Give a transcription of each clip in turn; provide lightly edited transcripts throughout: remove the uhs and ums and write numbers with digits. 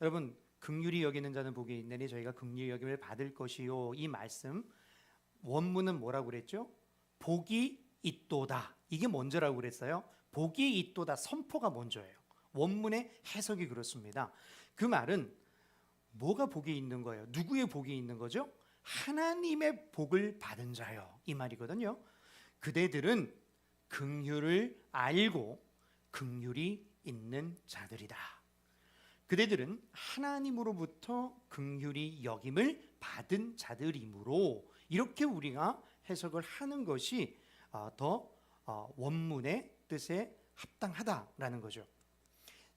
여러분, 긍휼히 여기는 자는 복이 있느니 저희가 긍휼히 여김을 받을 것이요. 이 말씀 원문은 뭐라고 그랬죠? 복이 있도다. 이게 먼저라고 그랬어요. 복이 있도다. 선포가 먼저예요. 원문의 해석이 그렇습니다. 그 말은 뭐가 복이 있는 거예요? 누구의 복이 있는 거죠? 하나님의 복을 받은 자요. 이 말이거든요. 그대들은 긍휼을 알고 긍휼이 있는 자들이다. 그대들은 하나님으로부터 긍휼히 여김을 받은 자들이므로 이렇게 우리가 해석을 하는 것이 더 원문의 뜻에 합당하다라는 거죠.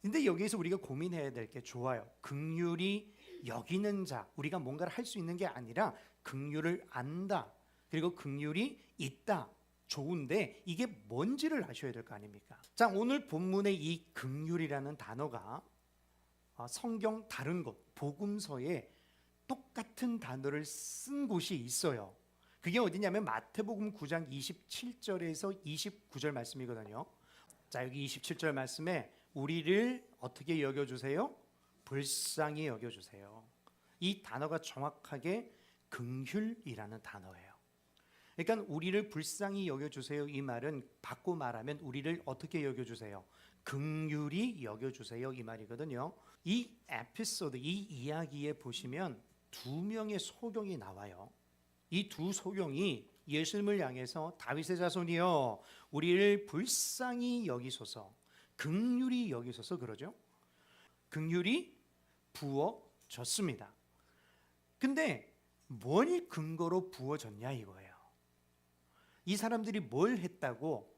근데 여기에서 우리가 고민해야 될 게 좋아요. 긍휼히 여기는 자, 우리가 뭔가를 할 수 있는 게 아니라 긍휼을 안다. 그리고 긍휼이 있다. 좋은데 이게 뭔지를 아셔야 될 거 아닙니까? 자, 오늘 본문의 이 긍휼이라는 단어가 성경 다른 곳, 복음서에 똑같은 단어를 쓴 곳이 있어요. 그게 어디냐면 마태복음 9장 27절에서 29절 말씀이거든요. 자, 여기 27절 말씀에 우리를 어떻게 여겨주세요? 불쌍히 여겨주세요. 이 단어가 정확하게 긍휼이라는 단어예요. 그러니까 우리를 불쌍히 여겨주세요. 이 말은 바꿔 말하면 우리를 어떻게 여겨주세요? 긍휼히 여겨주세요. 이 말이거든요. 이 에피소드, 이 이야기에 보시면 두 명의 소경이 나와요. 이 두 소경이 예수님을 향해서 다윗의 자손이여 우리를 불쌍히 여기소서, 긍휼히 여기소서 그러죠. 긍휼이 부어졌습니다. 근데 뭘 근거로 부어졌냐 이거예요. 이 사람들이 뭘 했다고?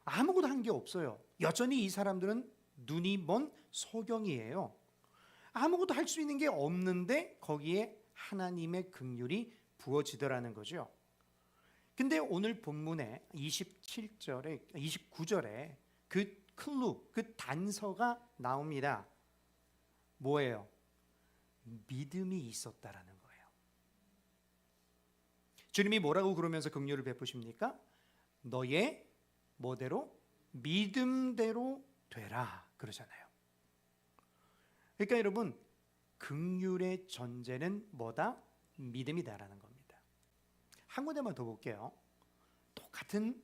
아무것도 한 게 없어요. 여전히 이 사람들은 눈이 먼 소경이에요. 아무것도 할 수 있는 게 없는데 거기에 하나님의 긍휼이 부어지더라는 거죠. 근데 오늘 본문에 27절에 29절에 그 클루, 그 단서가 나옵니다. 뭐예요? 믿음이 있었다라는 거예요. 주님이 뭐라고 그러면서 긍휼을 베푸십니까? 너의 뭐대로? 믿음대로 되라 그러잖아요. 그러니까 여러분, 긍휼의 전제는 뭐다? 믿음이다라는 겁니다. 한 군데만 더 볼게요. 똑같은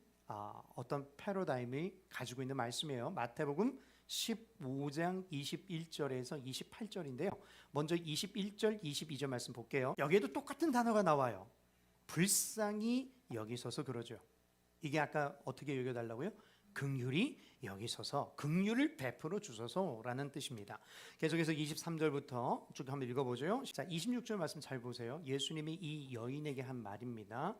어떤 패러다임이 가지고 있는 말씀이에요. 마태복음 15장 21절에서 28절인데요. 먼저 21절, 22절 말씀 볼게요. 여기에도 똑같은 단어가 나와요. 불쌍히 여기소서 그러죠. 이게 아까 어떻게 여겨달라고요? 긍휼히 여기소서, 긍휼을 베풀어 주소서라는 뜻입니다. 계속해서 23절부터 쭉 한번 읽어보죠. 자, 26절 말씀 잘 보세요. 예수님이 이 여인에게 한 말입니다.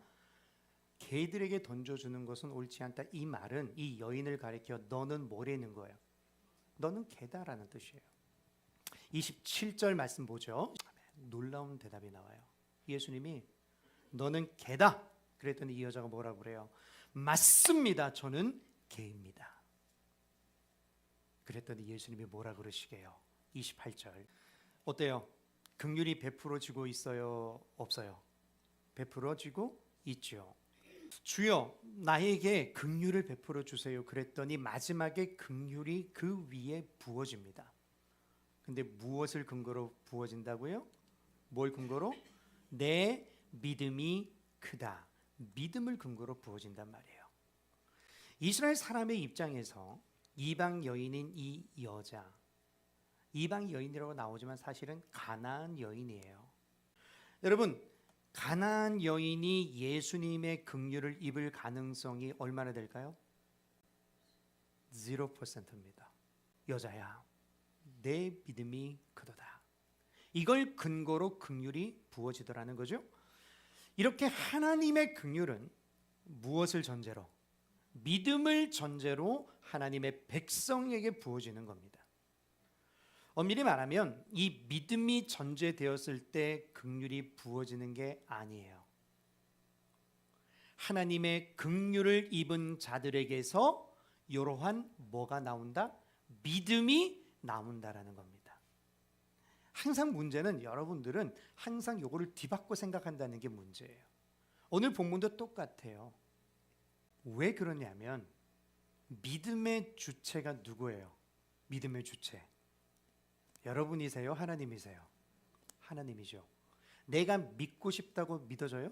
개들에게 던져주는 것은 옳지 않다. 이 말은 이 여인을 가리켜 너는 뭐라는 거예요? 너는 개다라는 뜻이에요. 27절 말씀 보죠. 놀라운 대답이 나와요. 예수님이 너는 개다 그랬더니 이 여자가 뭐라고 그래요? 맞습니다. 저는 개입니다. 그랬더니 예수님이 뭐라 그러시게요? 28절 어때요? 긍휼이 베풀어지고 있어요? 없어요? 베풀어지고 있죠. 주여 나에게 긍휼을 베풀어 주세요. 그랬더니 마지막에 긍휼이 그 위에 부어집니다. 근데 무엇을 근거로 부어진다고요? 뭘 근거로? 내 믿음이 크다. 믿음을 근거로 부어진단 말이에요. 이스라엘 사람의 입장에서 이방 여인인 이 여자, 이방 여인이라고 나오지만 사실은 가나안 여인이에요. 여러분, 가나안 여인이 예수님의 긍휼을 입을 가능성이 얼마나 될까요? 0%입니다. 여자야, 내 믿음이 크도다. 이걸 근거로 긍휼이 부어지더라는 거죠. 이렇게 하나님의 긍휼은 무엇을 전제로? 믿음을 전제로 하나님의 백성에게 부어지는 겁니다. 엄밀히 말하면 이 믿음이 전제되었을 때 긍휼이 부어지는 게 아니에요. 하나님의 긍휼을 입은 자들에게서 이러한 뭐가 나온다? 믿음이 나온다라는 겁니다. 항상 문제는 여러분들은 항상 이거를 뒤바꿔 생각한다는 게 문제예요. 오늘 본문도 똑같아요. 왜 그러냐면 믿음의 주체가 누구예요? 믿음의 주체 여러분이세요? 하나님이세요? 하나님이죠. 내가 믿고 싶다고 믿어져요?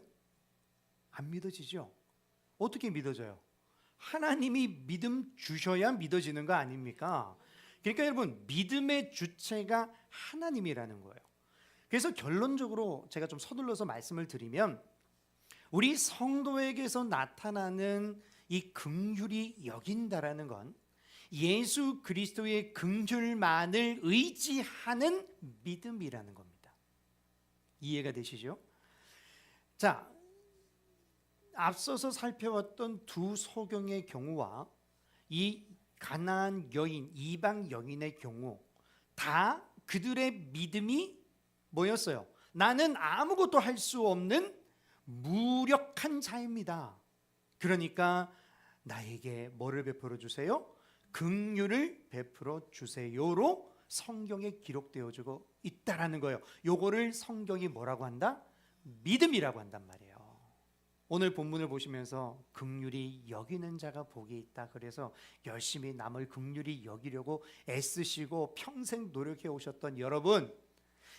안 믿어지죠? 어떻게 믿어져요? 하나님이 믿음 주셔야 믿어지는 거 아닙니까? 그러니까 여러분, 믿음의 주체가 하나님이라는 거예요. 그래서 결론적으로 제가 좀 서둘러서 말씀을 드리면, 우리 성도에게서 나타나는 이 긍휼히 여긴다라는 건 예수 그리스도의 긍휼만을 의지하는 믿음이라는 겁니다. 이해가 되시죠? 자, 앞서서 살펴봤던 두 소경의 경우와 이 가나안 여인, 이방 여인의 경우, 다 그들의 믿음이 뭐였어요? 나는 아무것도 할 수 없는 무력한 자입니다. 그러니까 나에게 뭐를 베풀어 주세요? 긍휼을 베풀어 주세요로 성경에 기록되어지고 있다라는 거예요. 요거를 성경이 뭐라고 한다? 믿음이라고 한단 말이에요. 오늘 본문을 보시면서 긍휼히 여기는 자가 복이 있다. 그래서 열심히 남을 긍휼히 여기려고 애쓰시고 평생 노력해 오셨던 여러분,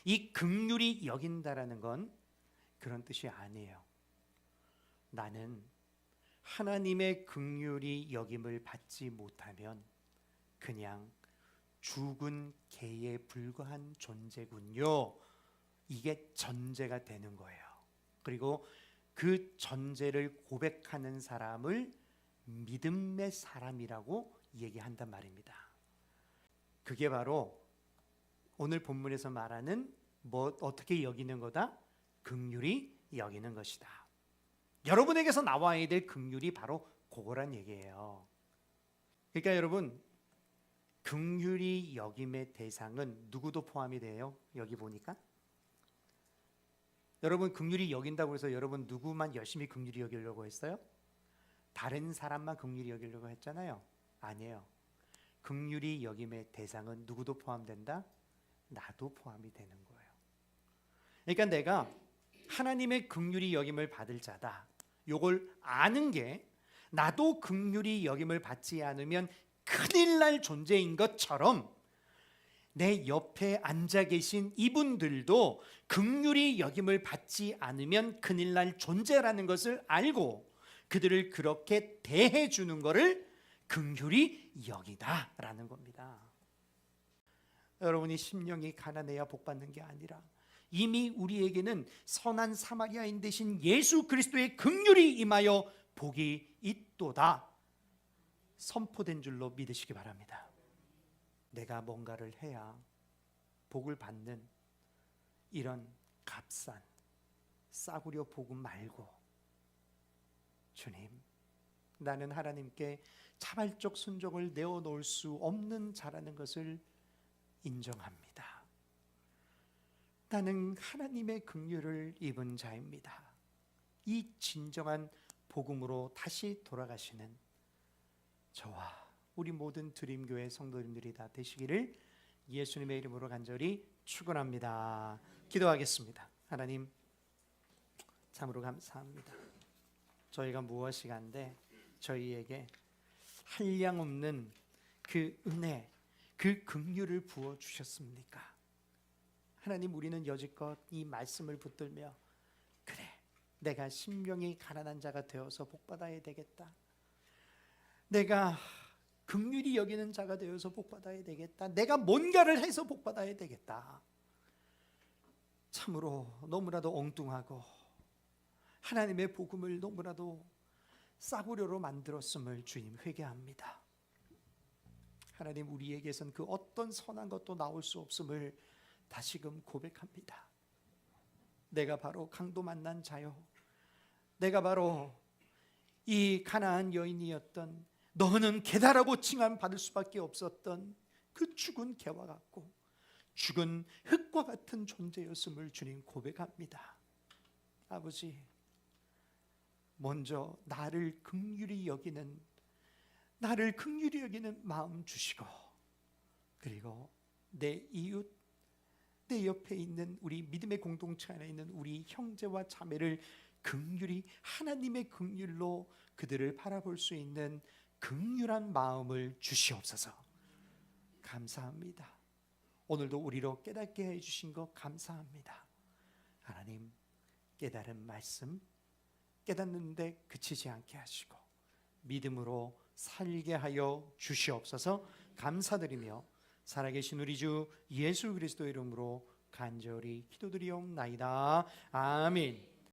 이 긍휼히 여긴다라는 건 그런 뜻이 아니에요. 나는 하나님의 긍휼히 여김을 받지 못하면 그냥 죽은 개에 불과한 존재군요. 이게 전제가 되는 거예요. 그리고 그 전제를 고백하는 사람을 믿음의 사람이라고 얘기한단 말입니다. 그게 바로 오늘 본문에서 말하는 어떻게 여기는 거다? 긍휼히 여기는 것이다. 여러분에게서 나와야 될 긍휼이 바로 그거란 얘기예요. 그러니까 여러분, 긍휼히 여김의 대상은 누구도 포함이 돼요? 여기 보니까 여러분, 긍휼히 여긴다고 해서 여러분 누구만 열심히 긍휼히 여기려고 했어요? 다른 사람만 긍휼히 여기려고 했잖아요. 아니에요. 긍휼히 여김의 대상은 누구도 포함된다? 나도 포함이 되는 거예요. 그러니까 내가 하나님의 긍휼히 여김을 받을 자다, 요걸 아는 게 나도 긍휼히 여김을 받지 않으면 큰일 날 존재인 것처럼 내 옆에 앉아 계신 이분들도 긍휼히 여김을 받지 않으면 큰일 날 존재라는 것을 알고 그들을 그렇게 대해 주는 것을 긍휼히 여기다라는 겁니다. 여러분이 심령이 가난해야 복 받는 게 아니라 이미 우리에게는 선한 사마리아인 대신 예수 그리스도의 긍휼이 임하여 복이 있도다 선포된 줄로 믿으시기 바랍니다. 내가 뭔가를 해야 복을 받는 이런 값싼 싸구려 복음 말고, 주님, 나는 하나님께 자발적 순종을 내어놓을 수 없는 자라는 것을 인정합니다. 나는 하나님의 긍휼을 입은 자입니다. 이 진정한 복음으로 다시 돌아가시는 저와 우리 모든 드림교회 성도님들이 다 되시기를 예수님의 이름으로 간절히 축원합니다. 기도하겠습니다. 하나님, 참으로 감사합니다. 저희가 무엇이 간데 저희에게 한량없는 그 은혜, 그 긍휼을 부어 주셨습니까? 하나님, 우리는 여지껏 이 말씀을 붙들며 그래, 내가 심령이 가난한 자가 되어서 복받아야 되겠다, 내가 긍휼히 여기는 자가 되어서 복받아야 되겠다, 내가 뭔가를 해서 복받아야 되겠다, 참으로 너무나도 엉뚱하고 하나님의 복음을 너무나도 싸구려로 만들었음을 주님 회개합니다. 하나님, 우리에게선 그 어떤 선한 것도 나올 수 없음을 다시금 고백합니다. 내가 바로 강도 만난 자요, 내가 바로 이 가나안 여인이었던, 너는 개다라고 칭함받을 수밖에 없었던 그 죽은 개와 같고 죽은 흙과 같은 존재였음을 주님 고백합니다. 아버지, 먼저 나를 긍휼히 여기는 마음 주시고, 그리고 내 이웃, 내 옆에 있는 우리 믿음의 공동체 안에 있는 우리 형제와 자매를 긍휼히 하나님의 긍휼로 그들을 바라볼 수 있는 긍휼한 마음을 주시옵소서. 감사합니다. 오늘도 우리로 깨닫게 해주신 것 감사합니다. 하나님, 깨달은 말씀 깨닫는데 그치지 않게 하시고 믿음으로 살게 하여 주시옵소서. 감사드리며 살아계신 우리 주 예수 그리스도 이름으로 간절히 기도드리옵나이다. 아멘.